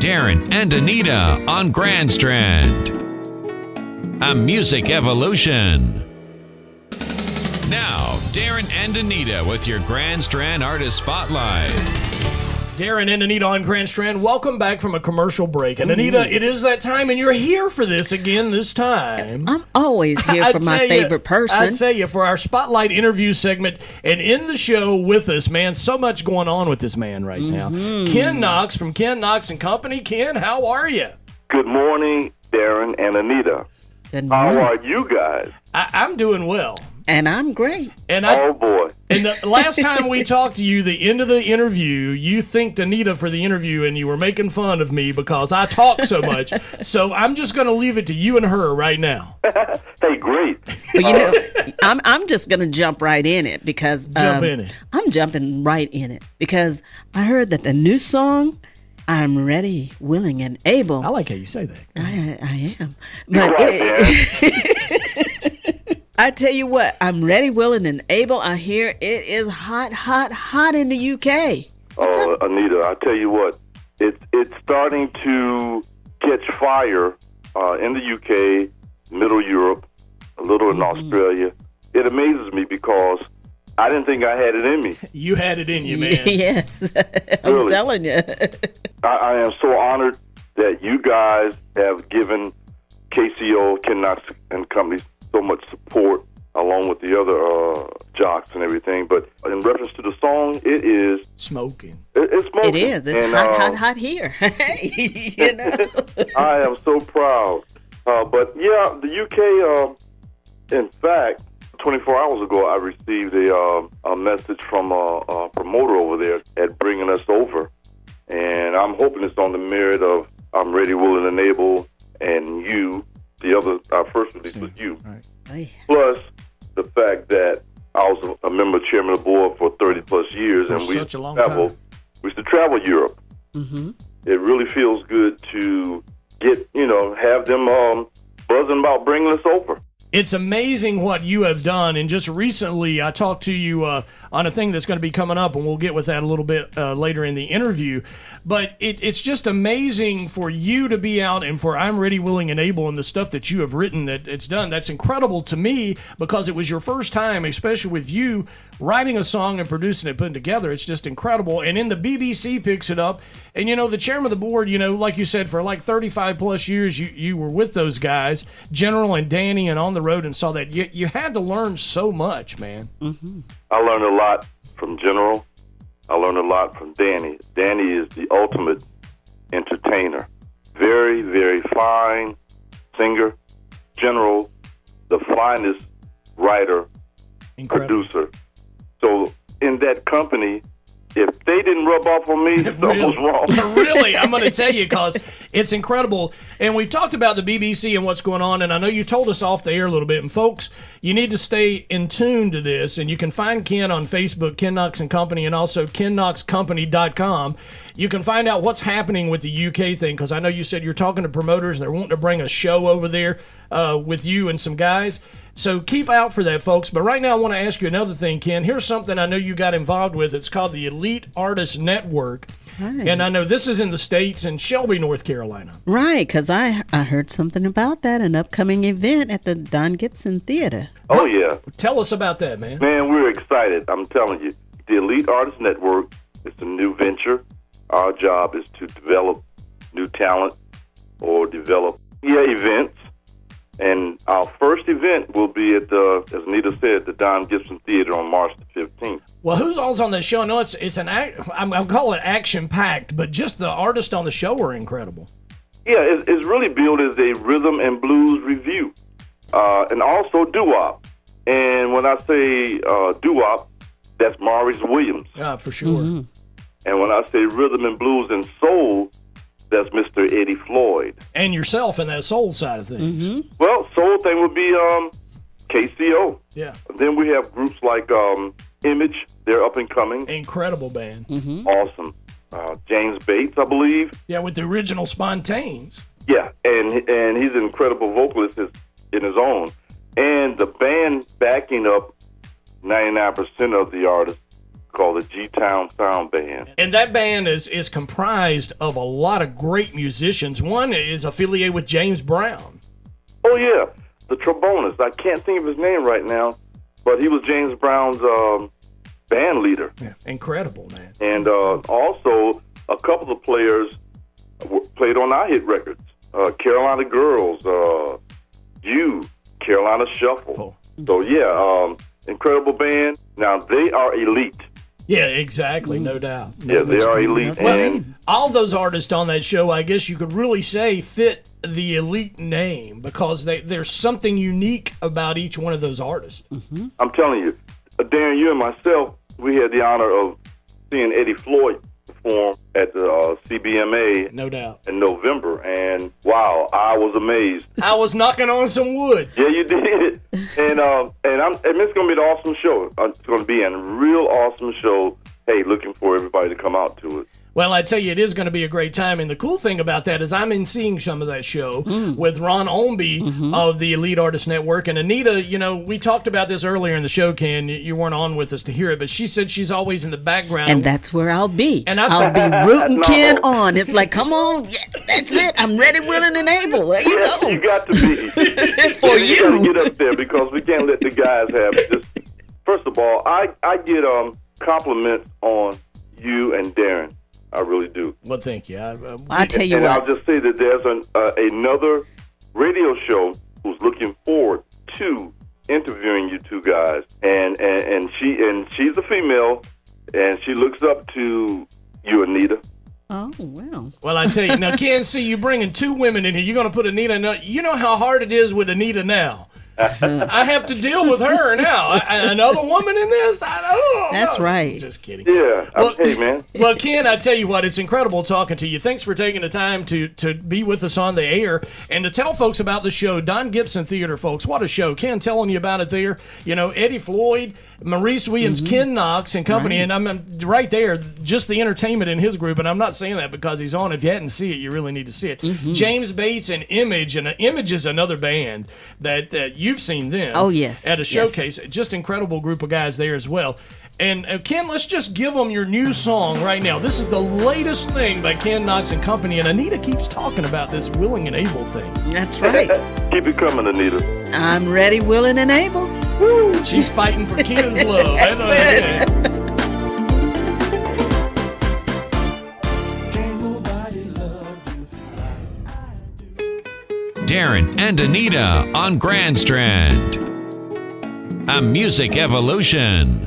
Darin and Anita on Grand Strand. A music evolution. Now, Darin and Anita with your Grand Strand Artist Spotlight. Darin and Anita on Grand Strand, welcome back from a commercial break. And Anita, it is that time, and you're here for this again this time. I'm always here for my favorite person. I tell you, for our Spotlight interview segment, and in the show with us, man, so much going on with this man right now. Ken Knox from Ken Knox and Company. Ken, how are you? Good morning, Darin and Anita. Good morning. How are you guys? I'm doing well. And I'm great. And Oh, boy. And the last time we talked to you, the end of the interview, you thanked Anita for the interview, and you were making fun of me because I talk so much. So I'm just going to leave it to you and her right now. Hey, great. Well, I'm just going to jump right in it because I'm jumping right in it because I heard that the new song, I'm Ready, Willing, and Able. I like how you say that. I am. But I tell you what, I'm ready, willing, and able. I hear it is hot, hot, hot in the UK. Oh, Anita, I tell you what, it's starting to catch fire in the UK, Middle Europe, a little in Australia. It amazes me because I didn't think I had it in me. You had it in you, man. Yes, I'm Really? telling you. I am so honored that you guys have given KCO, Ken Knox and Company, so much support along with the other jocks and everything. But in reference to the song, it is smoking. It's smoking. It is. It's hot, hot, hot here. You know. I am so proud. But yeah, the UK. In fact, 24 hours ago, I received a message from a promoter over there at bringing us over, and I'm hoping it's on the merit of I'm Ready, Willin, and Able, and you. Our first release was you. Right. Plus the fact that I was a member, chairman of the board for 30 plus years, For and we such a long time. used to travel Europe. Mm-hmm. It really feels good to get, have them buzzing about bringing us over. It's amazing what you have done, and just recently I talked to you on a thing that's going to be coming up, and we'll get with that a little bit later in the interview. But it's just amazing for you to be out and for I'm Ready, Willing, and Able and the stuff that you have written that it's done. That's incredible to me because it was your first time, especially with you writing a song and producing it, putting it together. It's just incredible. And then the BBC picks it up. And, the chairman of the board, like you said, for like 35 plus years, you were with those guys, General and Danny, and on the road and saw that. You had to learn so much, man. Mm-hmm. I learned a lot from General. I learned a lot from Danny. Danny is the ultimate entertainer. Very, very fine singer. General, the finest writer, Incredible. producer. So in that company, if they didn't rub off on me, something was wrong. Really, I'm going to tell you because it's incredible. And we've talked about the BBC and what's going on, and I know you told us off the air a little bit. And folks, you need to stay in tune to this. And you can find Ken on Facebook, Ken Knox and Company, and also KenKnoxCompany.com. You can find out what's happening with the UK thing because I know you said you're talking to promoters and they're wanting to bring a show over there with you and some guys. So keep out for that, folks. But right now I want to ask you another thing, Ken. Here's something I know you got involved with. It's called the Elite Artist Network. Right. And I know this is in the States, in Shelby, North Carolina. Right, because I heard something about that, an upcoming event at the Don Gibson Theatre. Oh, yeah. Tell us about that, man. Man, we're excited. I'm telling you. The Elite Artist Network is a new venture. Our job is to develop new talent or develop events. And our first event will be at as Anita said, the Don Gibson Theatre on March the 15th. Well, who's all's on the show? I know it's an I'm calling it action-packed, but just the artists on the show are incredible. Yeah, it's really billed as a rhythm and blues review, and also doo-wop. And when I say doo-wop, that's Maurice Williams. For sure. Mm-hmm. And when I say rhythm and blues and soul, that's Mr. Eddie Floyd. And yourself in that soul side of things. Mm-hmm. Well, soul thing would be KCO. Yeah. And then we have groups like Image. They're up and coming. Incredible band. Mm-hmm. Awesome. James Bates, I believe. Yeah, with the original Spontanes. Yeah, and he's an incredible vocalist in his own. And the band backing up 99% of the artists called the G-Town Sound Band. And that band is comprised of a lot of great musicians. One is affiliated with James Brown. Oh, yeah, the trombonist. I can't think of his name right now, but he was James Brown's band leader. Yeah, incredible, man. And also, a couple of players played on our hit records. Carolina Girls, Carolina Shuffle. Cool. So, yeah, incredible band. Now, they are elite. Yeah, exactly, no doubt. Yeah, they are elite. Well, And all those artists on that show, I guess you could really say, fit the elite name because there's something unique about each one of those artists. Mm-hmm. I'm telling you, Darin, you and myself, we had the honor of seeing Eddie Floyd perform at the CBMA No doubt. in November, and wow, I was amazed. I was knocking on some wood. Yeah, you did. And it's going to be an awesome show. It's going to be a real awesome show. Hey, looking for everybody to come out to it. Well, I tell you, it is going to be a great time. And the cool thing about that is I'm seeing some of that show with Ron RnB of the Elite Artist Network. And Anita, you know, we talked about this earlier in the show, Ken. You weren't on with us to hear it, but she said she's always in the background. And that's where I'll be. And I'll be rooting Ken on. It's like, come on, yeah, that's it. I'm ready, willing, and able. There you go. You got to be. For You got to get up there because we can't let the guys have it. Just, first of all, I get compliments on you and Darin. I really do. Well, thank you. I tell you and what. I'll just say that there's another radio show who's looking forward to interviewing you two guys, and she's a female, and she looks up to you, Anita. Oh, well. Well, I tell you, now, Ken, see, you bringing two women in here. You're going to put Anita in. You know how hard it is with Anita now. I have to deal with her now. Another woman in this? I don't know. That's right. Just kidding. Yeah. Well, hey, man. Well, Ken, I tell you what, it's incredible talking to you. Thanks for taking the time to be with us on the air and to tell folks about the show. Don Gibson Theatre, folks. What a show. Ken telling you about it there. You know, Eddie Floyd, Maurice Williams, Ken Knox and company. Right. And I'm right there, just the entertainment in his group. And I'm not saying that because he's on. If you hadn't seen it, you really need to see it. James Bates and Image. And Image is another band that you've seen them. Oh, yes. At a Yes. showcase. Just incredible group of guys there as well. And Ken, let's just give them your new song right now. This is the latest thing by Ken Knox and company. And Anita keeps talking about this willing and able thing. That's right. Keep it coming, Anita. I'm ready, willing, and able. Woo! She's fighting for Ken's love. That's it. Darin and Anita on Grand Strand. A music evolution.